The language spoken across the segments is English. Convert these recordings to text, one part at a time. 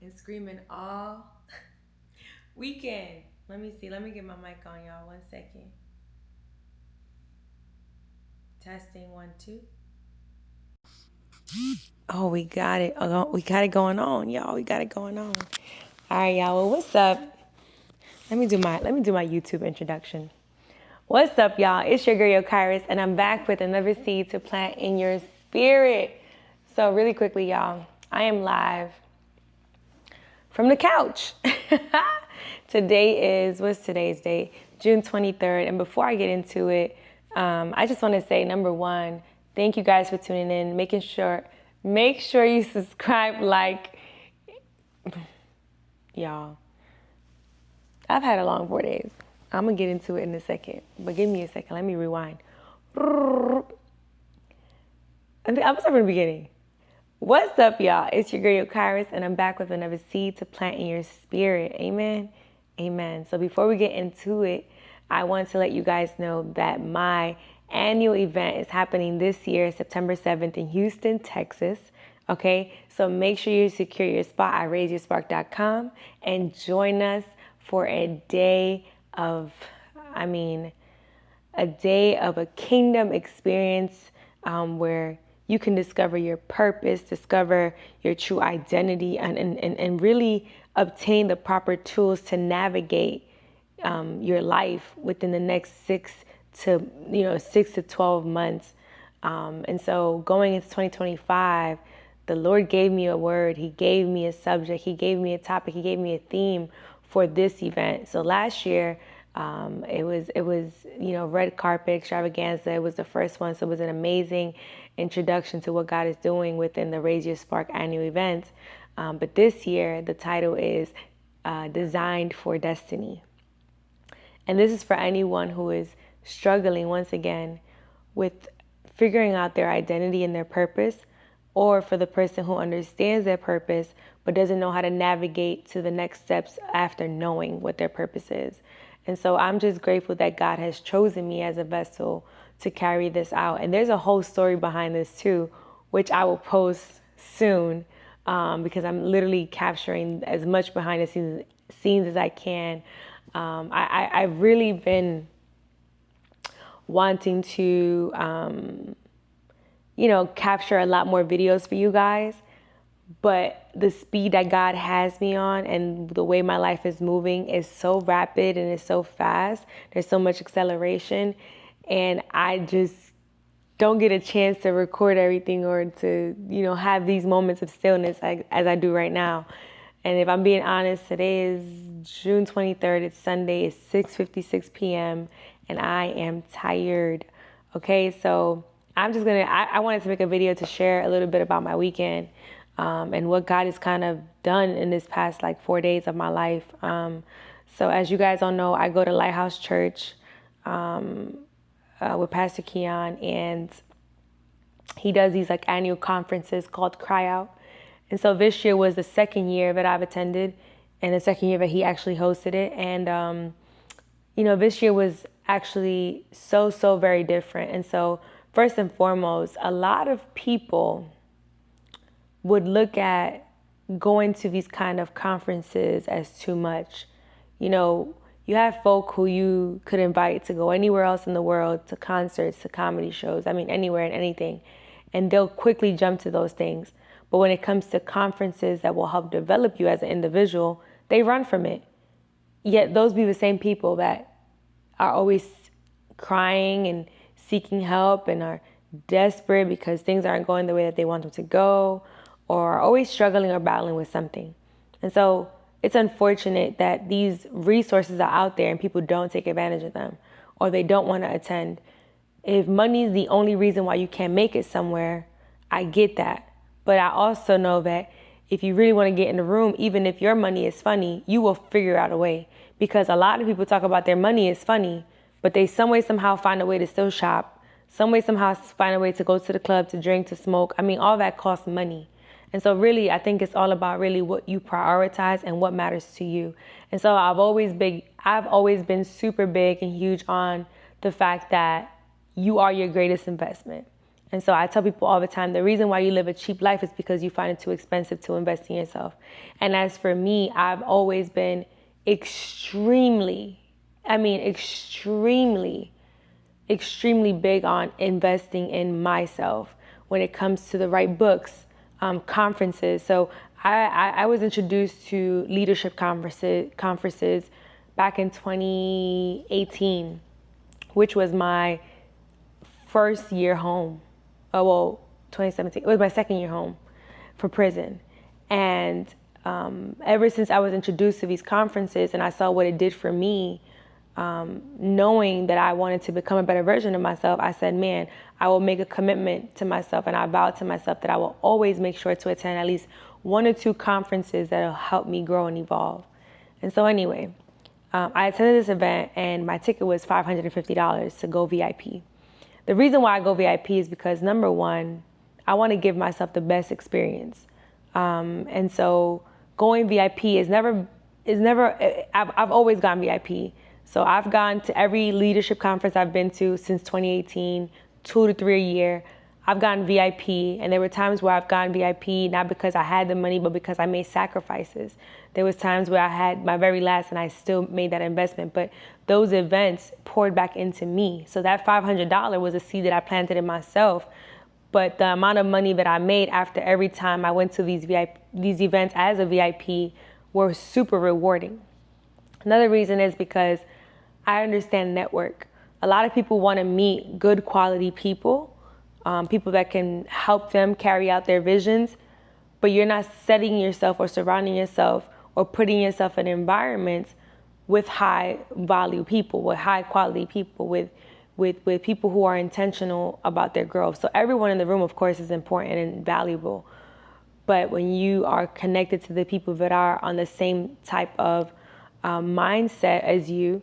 been screaming all weekend. Let me see. Let me get my mic on, y'all. 1 second. Testing 1 2. Oh, we got it. We got it going on, y'all. We got it going on. All right, y'all. Well, what's up? Let me do my YouTube introduction. What's up, y'all? It's your girl Yocairys, and I'm back with another seed to plant in your spirit. So really quickly, y'all, I am live from the couch. What's today's date? June 23rd. And before I get into it, I just want to say, number one, thank you guys for tuning in, make sure you subscribe, y'all. I've had a long 4 days. I'm going to get into it in a second, but give me a second. Let me rewind. I'm starting from the beginning. What's up, y'all? It's your girl Yocairys, and I'm back with another seed to plant in your spirit. Amen. Amen. So before we get into it, I want to let you guys know that my annual event is happening this year, September 7th in Houston, Texas. Okay, so make sure you secure your spot at raiseyourspark.com and join us for a day of a kingdom experience where you can discover your purpose, discover your true identity, and really obtain the proper tools to navigate your life within the next 6 to 12 months. And so going into 2025, the Lord gave me a word. He gave me a subject. He gave me a topic. He gave me a theme for this event. So last year, it was red carpet extravaganza. It was the first one, so it was an amazing introduction to what God is doing within the Raise Your Spark annual event. But this year, the title is Designed for Destiny, and this is for anyone who is struggling once again with figuring out their identity and their purpose, or for the person who understands their purpose but doesn't know how to navigate to the next steps after knowing what their purpose is. And so I'm just grateful that God has chosen me as a vessel to carry this out. And there's a whole story behind this too, which I will post soon because I'm literally capturing as much behind the scenes as I can. I've really been wanting to, capture a lot more videos for you guys. But the speed that God has me on and the way my life is moving is so rapid and it's so fast. There's so much acceleration. And I just don't get a chance to record everything or to, have these moments of stillness as I do right now. And if I'm being honest, today is June 23rd. It's Sunday. It's 6:56 p.m. and I am tired. Okay, so I'm just I wanted to make a video to share a little bit about my weekend. And what God has kind of done in this past 4 days of my life. So as you guys all know, I go to Lighthouse Church with Pastor Keon, and he does these annual conferences called Cry Out. And so this year was the second year that I've attended, and the second year that he actually hosted it. And this year was actually so very different. And so first and foremost, a lot of people would look at going to these kind of conferences as too much. You have folk who you could invite to go anywhere else in the world, to concerts, to comedy shows, anywhere and anything, and they'll quickly jump to those things. But when it comes to conferences that will help develop you as an individual, they run from it. Yet those be the same people that are always crying and seeking help and are desperate because things aren't going the way that they want them to go, or are always struggling or battling with something. And so it's unfortunate that these resources are out there and people don't take advantage of them, or they don't want to attend. If money is the only reason why you can't make it somewhere, I get that. But I also know that if you really want to get in the room, even if your money is funny, you will figure out a way. Because a lot of people talk about their money is funny, but they some way, somehow find a way to still shop, some way, somehow find a way to go to the club, to drink, to smoke. All that costs money. And so really, I think it's all about really what you prioritize and what matters to you. And so I've always been super big and huge on the fact that you are your greatest investment. And so I tell people all the time, the reason why you live a cheap life is because you find it too expensive to invest in yourself. And as for me, I've always been extremely big on investing in myself when it comes to the right books, conferences. So I was introduced to leadership conferences back in 2018, which was my first year home. 2017. It was my second year home for prison. And ever since I was introduced to these conferences and I saw what it did for me, knowing that I wanted to become a better version of myself, I said, man, I will make a commitment to myself, and I vowed to myself that I will always make sure to attend at least 1 or 2 conferences that will help me grow and evolve. And so anyway, I attended this event, and my ticket was $550 to go VIP. The reason why I go VIP is because, number one, I want to give myself the best experience. And so going VIP I've always gone VIP. So I've gone to every leadership conference I've been to since 2018, 2 to 3 a year. I've gone VIP, and there were times where I've gone VIP not because I had the money, but because I made sacrifices. There was times where I had my very last and I still made that investment, but those events poured back into me. So that $500 was a seed that I planted in myself. But the amount of money that I made after every time I went to these events as a VIP were super rewarding. Another reason is because I understand network. A lot of people want to meet good quality people, people that can help them carry out their visions, but you're not setting yourself or surrounding yourself or putting yourself in environments with high value people, with high quality people, with people who are intentional about their growth. So everyone in the room, of course, is important and valuable. But when you are connected to the people that are on the same type of mindset as you,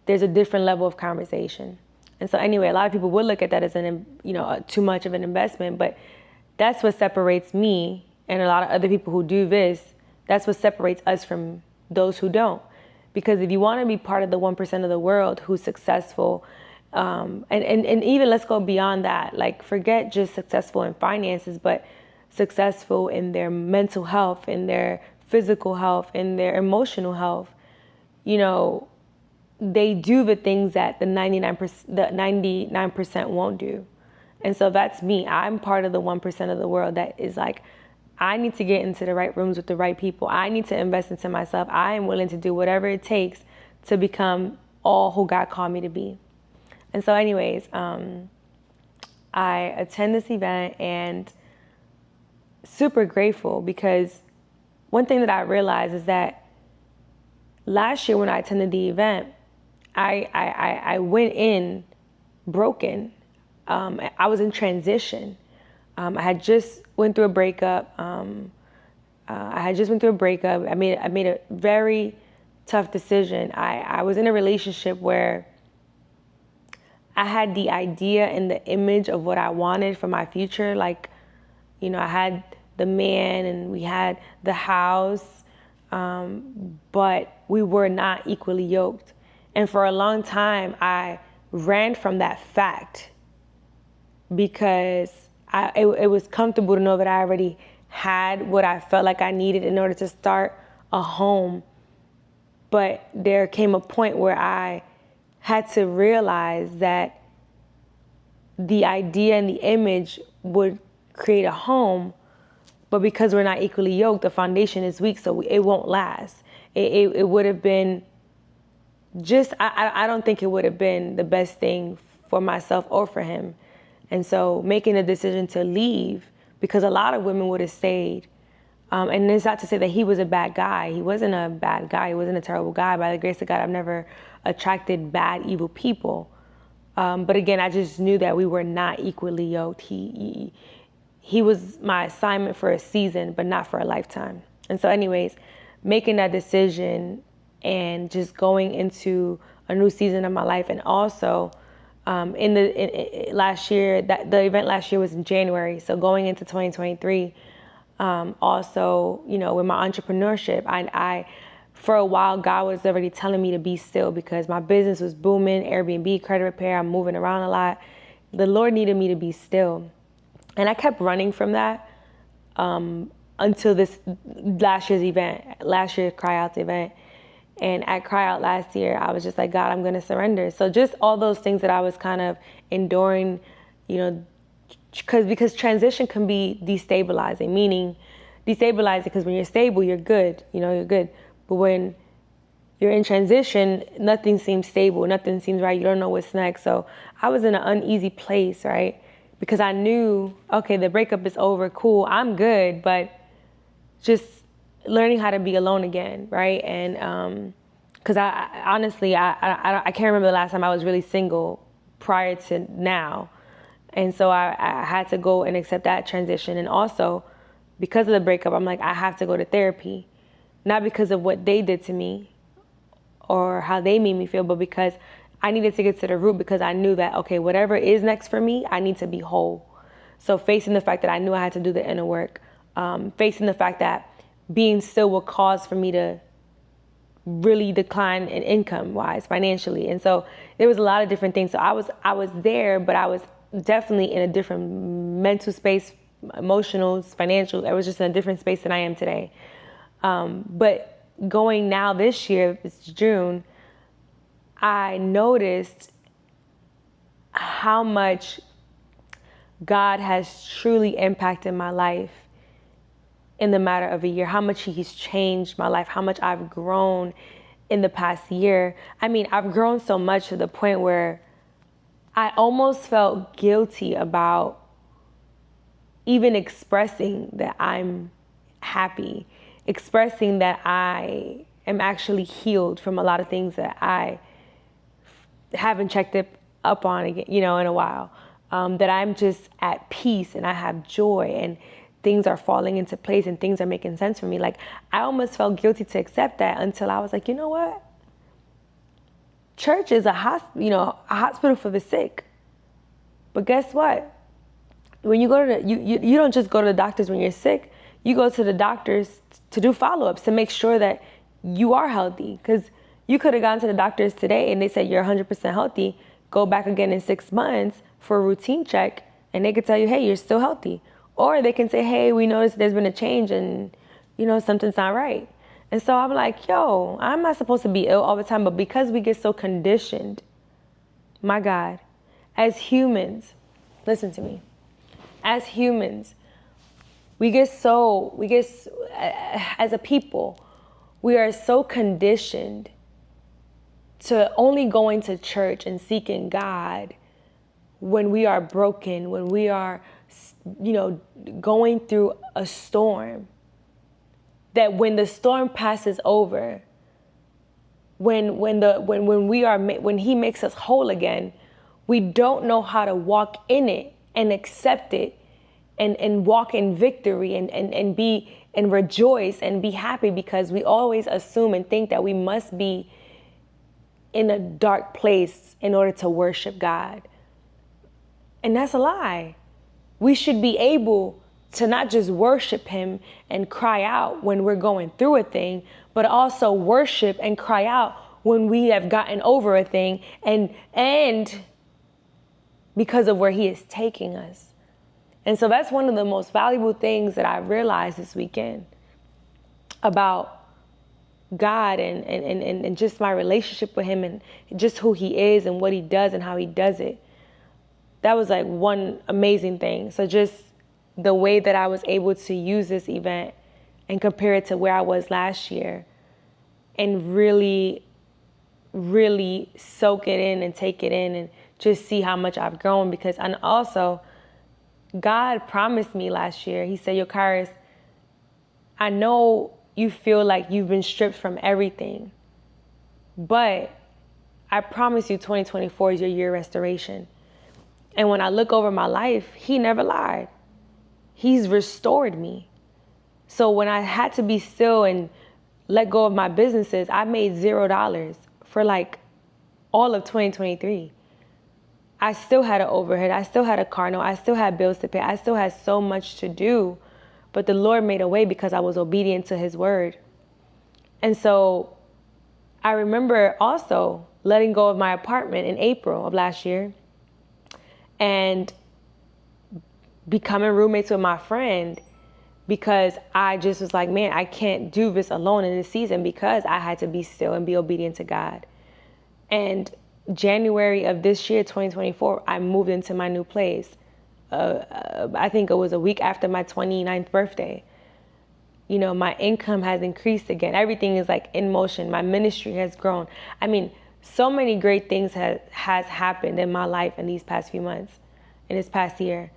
there's a different level of conversation. And so anyway, a lot of people would look at that as too much of an investment, but that's what separates me and a lot of other people who do this. That's what separates us from those who don't. Because if you want to be part of the 1% of the world who's successful, and even let's go beyond that, like forget just successful in finances, but successful in their mental health, in their physical health, in their emotional health, they do the things that the 99% won't do. And so that's me. I'm part of the 1% of the world that is like, I need to get into the right rooms with the right people. I need to invest into myself. I am willing to do whatever it takes to become all who God called me to be. And so anyways, I attend this event and super grateful, because one thing that I realized is that last year when I attended the event, I went in broken. I was in transition. I had just went through a breakup. I made a very tough decision. I was in a relationship where I had the idea and the image of what I wanted for my future. Like, I had the man and we had the house, but we were not equally yoked. And for a long time, I ran from that fact because it was comfortable to know that I already had what I felt like I needed in order to start a home. But there came a point where I had to realize that the idea and the image would create a home, but because we're not equally yoked, the foundation is weak, so it won't last. It would have been I don't think it would have been the best thing for myself or for him. And so making a decision to leave, because a lot of women would have stayed. And it's not to say that he was a bad guy. He wasn't a bad guy. He wasn't a terrible guy. By the grace of God, I've never attracted bad, evil people. But again, I just knew that we were not equally yoked. He was my assignment for a season, but not for a lifetime. And so anyways, making that decision and just going into a new season of my life. And also last year, the event last year was in January. So going into 2023, also, with my entrepreneurship, I for a while, God was already telling me to be still because my business was booming, Airbnb, credit repair, I'm moving around a lot. The Lord needed me to be still. And I kept running from that until this last year's Cry Out's event. And at Cry Out last year, I was just like, God, I'm going to surrender. So just all those things that I was kind of enduring, because transition can be destabilizing, meaning destabilizing because when you're stable, you're good, you're good. But when you're in transition, nothing seems stable, nothing seems right, you don't know what's next. So I was in an uneasy place, right? Because I knew, okay, the breakup is over, cool, I'm good, but just learning how to be alone again, right? And because I honestly, I can't remember the last time I was really single prior to now. And so I had to go and accept that transition. And also, because of the breakup, I'm like, I have to go to therapy. Not because of what they did to me or how they made me feel, but because I needed to get to the root, because I knew that, okay, whatever is next for me, I need to be whole. So facing the fact that I knew I had to do the inner work, facing the fact that being still would cause for me to really decline in income-wise, financially. And so there was a lot of different things. So I was there, but I was definitely in a different mental space, emotional, financial. I was just in a different space than I am today. But going now this year, it's June, I noticed how much God has truly impacted my life in the matter of a year, how much he's changed my life, how much I've grown in the past year. I mean, I've grown so much to the point where I almost felt guilty about even expressing that I'm happy, expressing that I am actually healed from a lot of things that I haven't checked up on again, in a while. That I'm just at peace and I have joy and things are falling into place and things are making sense for me. Like, I almost felt guilty to accept that until I was like, you know what? Church is a hospital for the sick. But guess what? When you go to you don't just go to the doctors when you're sick. You go to the doctors to do follow-ups to make sure that you are healthy. Because you could have gone to the doctors today and they said you're 100% healthy. Go back again in 6 months for a routine check and they could tell you, hey, you're still healthy. Or they can say, hey, we noticed there's been a change and, something's not right. And so I'm like, I'm not supposed to be ill all the time. But because we get so conditioned, my God, as humans, listen to me, as humans, as a people, we are so conditioned to only going to church and seeking God when we are broken, when we are, going through a storm, that when the storm passes over, when he makes us whole again, we don't know how to walk in it and accept it and walk in victory and be and rejoice and be happy, because we always assume and think that we must be in a dark place in order to worship God. And that's a lie. We should be able to not just worship him and cry out when we're going through a thing, but also worship and cry out when we have gotten over a thing and because of where he is taking us. And so that's one of the most valuable things that I realized this weekend about God and just my relationship with him and just who he is and what he does and how he does it. That was like one amazing thing. So just the way that I was able to use this event and compare it to where I was last year and really, really soak it in and take it in and just see how much I've grown. And also, God promised me last year, he said, Yocairys, I know you feel like you've been stripped from everything, but I promise you 2024 is your year of restoration. And when I look over my life, he never lied. He's restored me. So when I had to be still and let go of my businesses, I made $0 for like all of 2023. I still had an overhead. I still had a car note. I still had bills to pay. I still had so much to do. But the Lord made a way because I was obedient to his word. And so I remember also letting go of my apartment in April of last year and becoming roommates with my friend, because I just was like, man, I can't do this alone in this season, because I had to be still and be obedient to God. And January of this year, 2024, I moved into my new place. I think it was a week after my 29th birthday. You know, my income has increased again. Everything is like in motion. My ministry has grown. I mean, so many great things has happened in my life in these past few months, in this past year.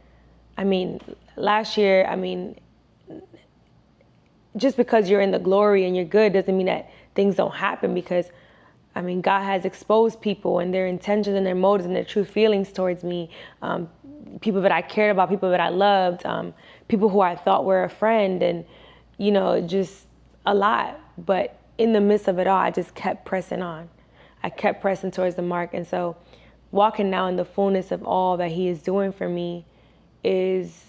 I mean, last year, just because you're in the glory and you're good doesn't mean that things don't happen, because God has exposed people and their intentions and their motives and their true feelings towards me. People that I cared about, people that I loved, people who I thought were a friend, and, just a lot. But in the midst of it all, I just kept pressing on. I kept pressing towards the mark. And so walking now in the fullness of all that he is doing for me is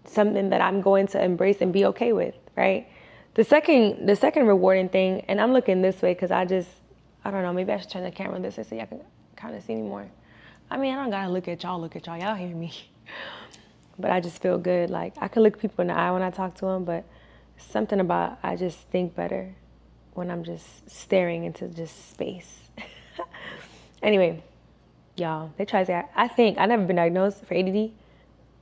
something that I'm going to embrace and be okay with, right? The second rewarding thing, and I'm looking this way because I don't know, maybe I should turn the camera this way so y'all can kind of see me more. I don't gotta look at y'all, y'all hear me. But I just feel good. Like, I can look people in the eye when I talk to them, but something about, I just think better when I'm just staring into just space. Anyway, y'all, they try to say, I never been diagnosed for ADD.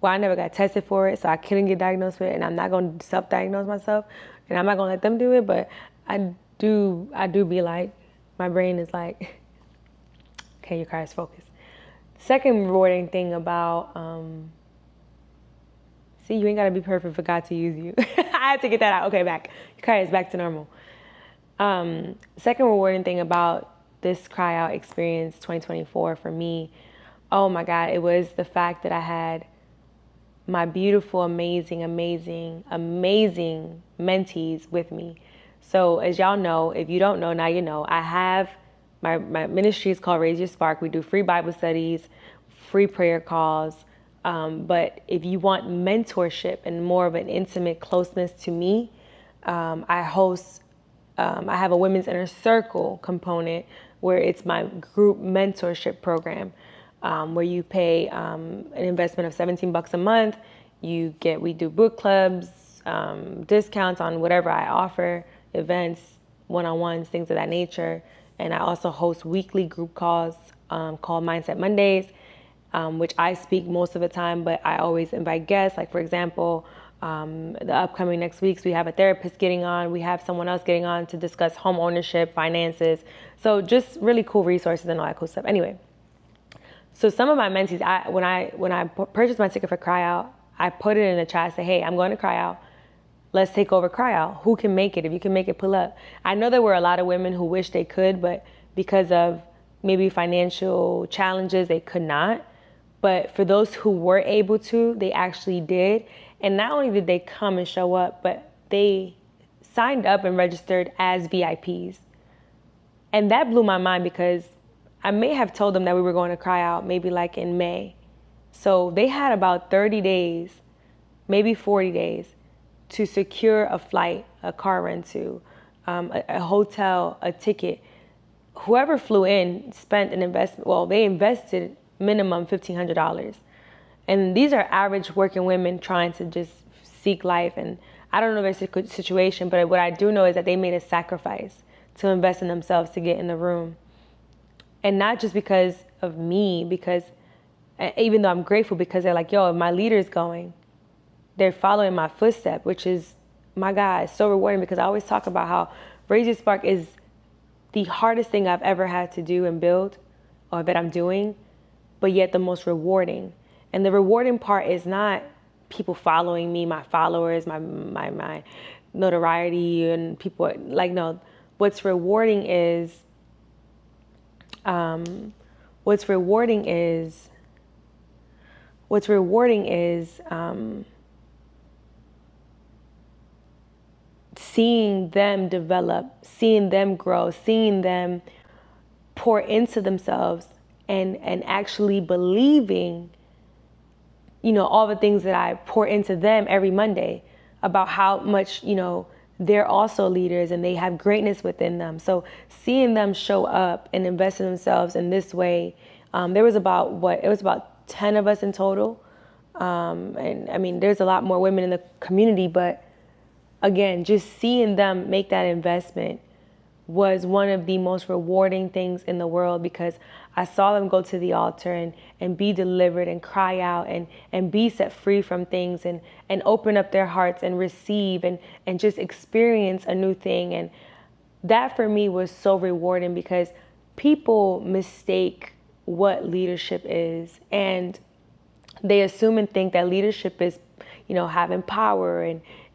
Well, I never got tested for it, so I couldn't get diagnosed with it, and I'm not going to self-diagnose myself, and I'm not going to let them do it, but I do be like, my brain is like, okay, Yocairys, focus. Second rewarding thing about, see, you ain't got to be perfect for God to use you. I had to get that out. Okay, Yocairys, back to normal. Second rewarding thing about this cry out experience 2024 for me, oh my God, it was the fact that I had my beautiful, amazing mentees with me. So as y'all know, if you don't know, now you know, I have my ministry is called Raise Your Spark. We do free Bible studies, free prayer calls. But if you want mentorship and more of an intimate closeness to me, I have a women's inner circle component where it's my group mentorship program, where you pay an investment of $17 a month. We do book clubs, discounts on whatever I offer, events, one-on-ones, things of that nature. And I also host weekly group calls called Mindset Mondays, which I speak most of the time, but I always invite guests. Like, for example, the upcoming next weeks, we have a therapist getting on. We have someone else getting on to discuss home ownership, finances. So just really cool resources and all that cool stuff. Anyway, so some of my mentees, when I purchased my ticket for Cry Out, I put it in the chat, say, hey, I'm going to Cry Out. Let's take over Cry Out. Who can make it? If you can make it, pull up. I know there were a lot of women who wish they could, but because of maybe financial challenges, they could not. But for those who were able to, they actually did. And not only did they come and show up, but they signed up and registered as VIPs. And that blew my mind, because I may have told them that we were going to Cry Out maybe like in May. So they had about 30 days, maybe 40 days, to secure a flight, a car rental, a hotel, a ticket. Whoever flew in spent an investment. Well, they invested minimum $1,500. And these are average working women trying to just seek life. And I don't know their situation, but what I do know is that they made a sacrifice to invest in themselves to get in the room. And not just because of me, because even though I'm grateful, because they're like, yo, if my leader's going, they're following my footstep, which is, my God, so rewarding, because I always talk about how Raise Your Spark is the hardest thing I've ever had to do and build, or that I'm doing, but yet the most rewarding. And the rewarding part is not people following me, my followers, my notoriety, and people like, no, what's rewarding is seeing them develop, seeing them grow, seeing them pour into themselves, and actually believing, all the things that I pour into them every Monday about how much, they're also leaders and they have greatness within them. So seeing them show up and invest in themselves in this way, there was about 10 of us in total. And I mean, there's a lot more women in the community, but again, just seeing them make that investment was one of the most rewarding things in the world, because I saw them go to the altar and be delivered and cry out and be set free from things and open up their hearts and receive and just experience a new thing. And that for me was so rewarding, because people mistake what leadership is, and they assume and think that leadership is, having power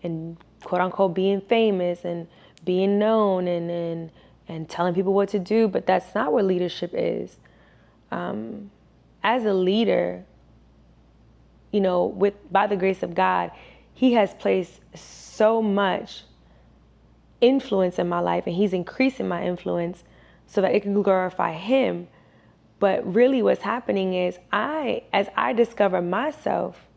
and quote unquote being famous and being known and telling people what to do. But that's not what leadership is. As a leader, by the grace of God, He has placed so much influence in my life, and He's increasing my influence so that it can glorify Him. But really what's happening is as I discover myself,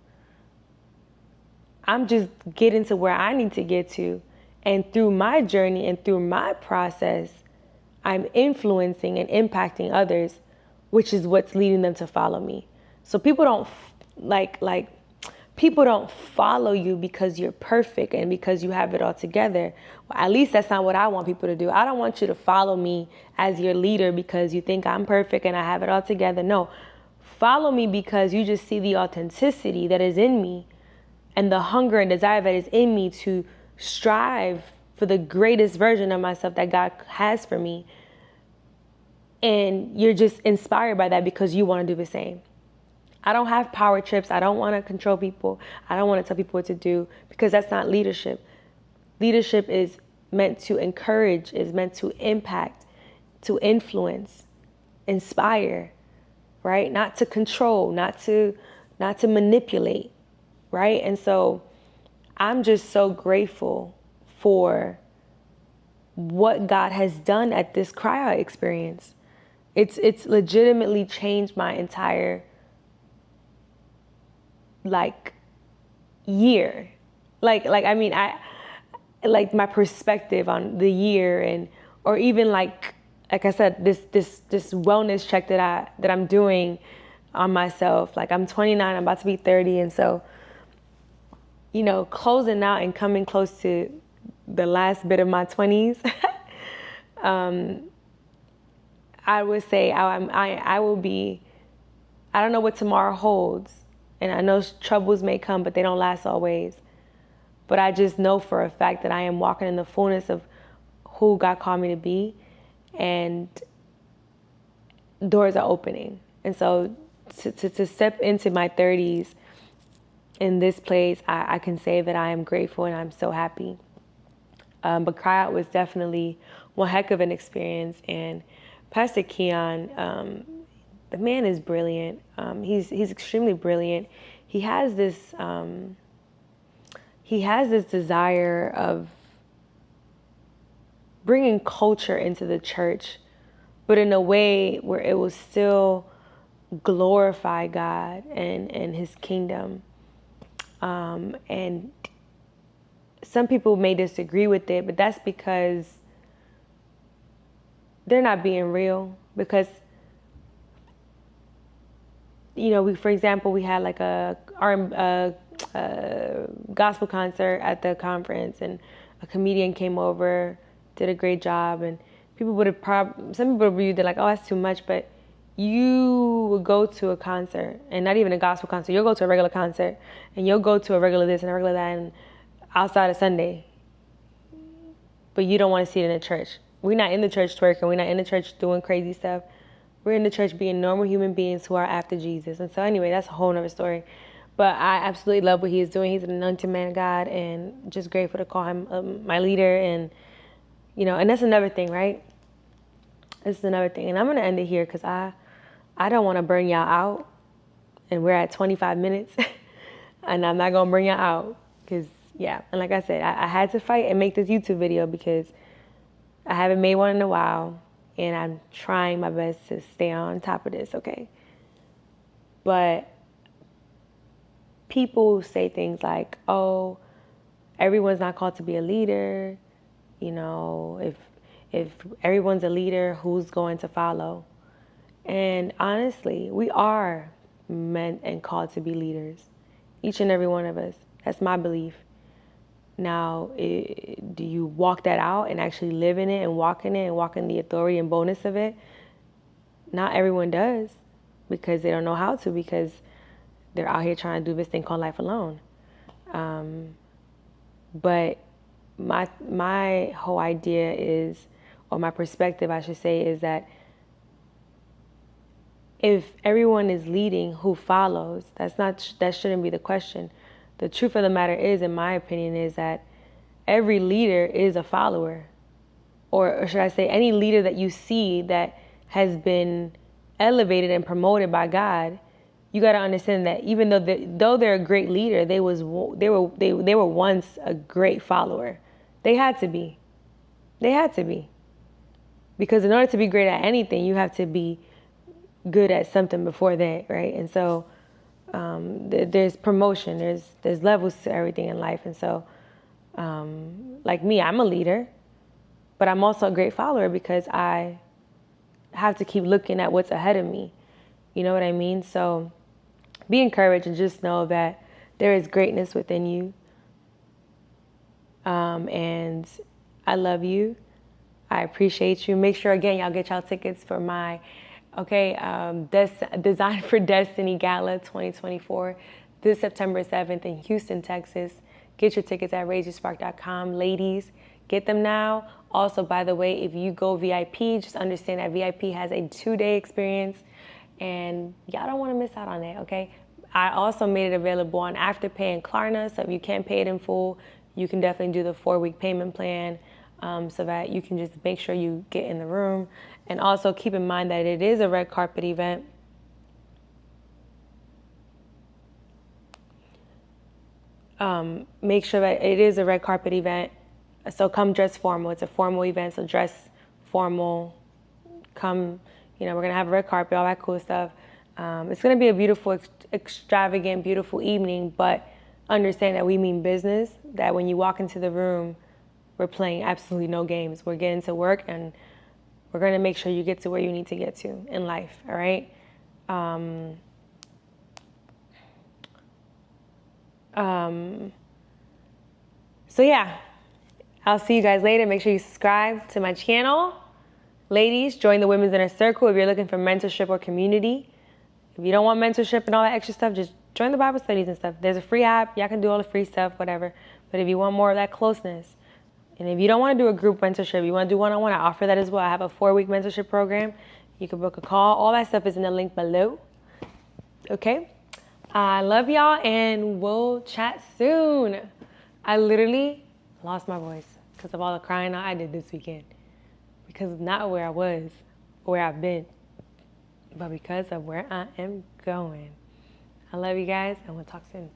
I'm just getting to where I need to get to. And through my journey and through my process, I'm influencing and impacting others, which is what's leading them to follow me. So people don't people don't follow you because you're perfect and because you have it all together. Well, at least that's not what I want people to do. I don't want you to follow me as your leader because you think I'm perfect and I have it all together. No, follow me because you just see the authenticity that is in me and the hunger and desire that is in me to strive for the greatest version of myself that God has for me. And you're just inspired by that because you want to do the same. I don't have power trips. I don't want to control people. I don't want to tell people what to do, because that's not leadership. Leadership is meant to encourage, is meant to impact, to influence, inspire, right? Not to control, not to manipulate, right? And so I'm just so grateful for what God has done at this cry out experience. It's legitimately changed my entire year. I my perspective on the year, or even like I said, this wellness check that I'm doing on myself. Like, I'm 29, I'm about to be 30, and so closing out and coming close to the last bit of my 20s. I would say I will be. I don't know what tomorrow holds. And I know troubles may come, but they don't last always. But I just know for a fact that I am walking in the fullness of who God called me to be, and doors are opening. And so to step into my 30s in this place, I can say that I am grateful and I'm so happy. But Cry Out was definitely one heck of an experience. And Pastor Keon, the man is brilliant. He's extremely brilliant. He has this desire of bringing culture into the church, but in a way where it will still glorify God and His kingdom. And some people may disagree with it, but that's because they're not being real. Because for example, we had like a gospel concert at the conference, and a comedian came over, did a great job, and people would have some people reviewed it like, oh, that's too much. But you would go to a concert, and not even a gospel concert, you'll go to a regular concert, and you'll go to a regular this and a regular that, and outside of Sunday, but you don't want to see it in the church. We're not in the church twerking, we're not in the church doing crazy stuff. We're in the church being normal human beings who are after Jesus. And so anyway, that's a whole nother story. But I absolutely love what he is doing. He's an anointed man of God, and just grateful to call him my leader. And, and that's another thing, right? This is another thing. And I'm going to end it here because I don't want to burn y'all out. And we're at 25 minutes. And I'm not going to bring y'all out because, yeah. And like I said, I had to fight and make this YouTube video because I haven't made one in a while. And I'm trying my best to stay on top of this, okay? But people say things like, oh, everyone's not called to be a leader. If everyone's a leader, who's going to follow? And honestly, we are meant and called to be leaders. Each and every one of us. That's my belief. Now, do you walk that out and actually live in it and walk in the authority and boldness of it? Not everyone does, because they don't know how to, because they're out here trying to do this thing called life alone. But my whole idea is, or my perspective, I should say, is that if everyone is leading, who follows? That shouldn't be the question. The truth of the matter is, in my opinion, is that every leader is a follower. Or should I say, any leader that you see that has been elevated and promoted by God, you got to understand that even though they're a great leader, they were once a great follower. They had to be. Because in order to be great at anything, you have to be good at something before that, right? And so there's promotion, there's levels to everything in life. And so like me, I'm a leader, but I'm also a great follower, because I have to keep looking at what's ahead of me. You know what I mean? So be encouraged and just know that there is greatness within you. And I love you. I appreciate you. Make sure, again, y'all get y'all tickets for my Design for Destiny Gala 2024 this September 7th in Houston, Texas. Get your tickets at rageyouspark.com. Ladies, get them now. Also, by the way, if you go VIP, just understand that VIP has a 2-day experience, and y'all don't want to miss out on that, okay? I also made it available on Afterpay and Klarna, so if you can't pay it in full, you can definitely do the 4-week payment plan, so that you can just make sure you get in the room. And also keep in mind that it is a red carpet event. Make sure that it is a red carpet event. So come dress formal. It's a formal event, so dress formal. Come, we're going to have a red carpet, all that cool stuff. It's going to be a beautiful, extravagant, beautiful evening, but understand that we mean business, that when you walk into the room, we're playing absolutely no games. We're getting to work, and we're going to make sure you get to where you need to get to in life, all right? So yeah, I'll see you guys later. Make sure you subscribe to my channel. Ladies, join the Women's Inner Circle if you're looking for mentorship or community. If you don't want mentorship and all that extra stuff, just join the Bible studies and stuff. There's a free app. Y'all can do all the free stuff, whatever. But if you want more of that closeness, and if you don't want to do a group mentorship, you want to do one-on-one, I offer that as well. I have a 4-week mentorship program. You can book a call. All that stuff is in the link below. Okay? I love y'all, and we'll chat soon. I literally lost my voice because of all the crying I did this weekend. Because of not where I was, or where I've been, but because of where I am going. I love you guys, and we'll talk soon.